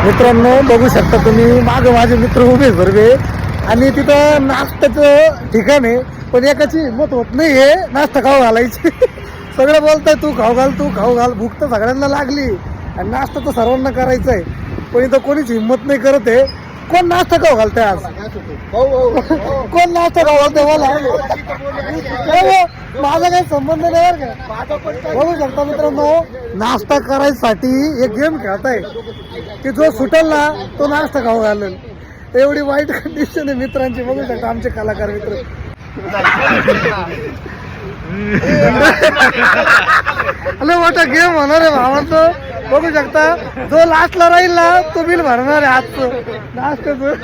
मित्रांनो बघू शकता तुम्ही, मागं माझे मित्र उभे सर्वे आणि तिथं नाश्त्याचं ठिकाण आहे, पण एकाची हिंमत होत नाही हे नाश्ता खाऊ घालायची. सगळं बोलताय तू खाऊ घाल, तू खाऊ घाल. भूक तर सगळ्यांना लागली आणि नाश्ता तर सर्वांना करायचा आहे, पण इथं कोणीच हिंमत नाही करत आहे. कोण नाश्ता खाऊ घालतंय आज? कोण नाश्ता खाऊ घालतंय मला? माझा काही संबंध नाही बरं का. बघू शकता मित्रांनो, नाश्ता करायसाठी एक गेम खेळताय की जो सुटेल ना तो नाश्ता खाऊ घालेल. एवढी वाईट कंडिशन आहे मित्रांची. बघू शकता आमचे कलाकार मित्र. अरे मोठा गेम होणार आहे भावांचं. बघू शकता जो लास्टला राहील ना तो बिल भरणार आहे आजचं नाश्त्याचं.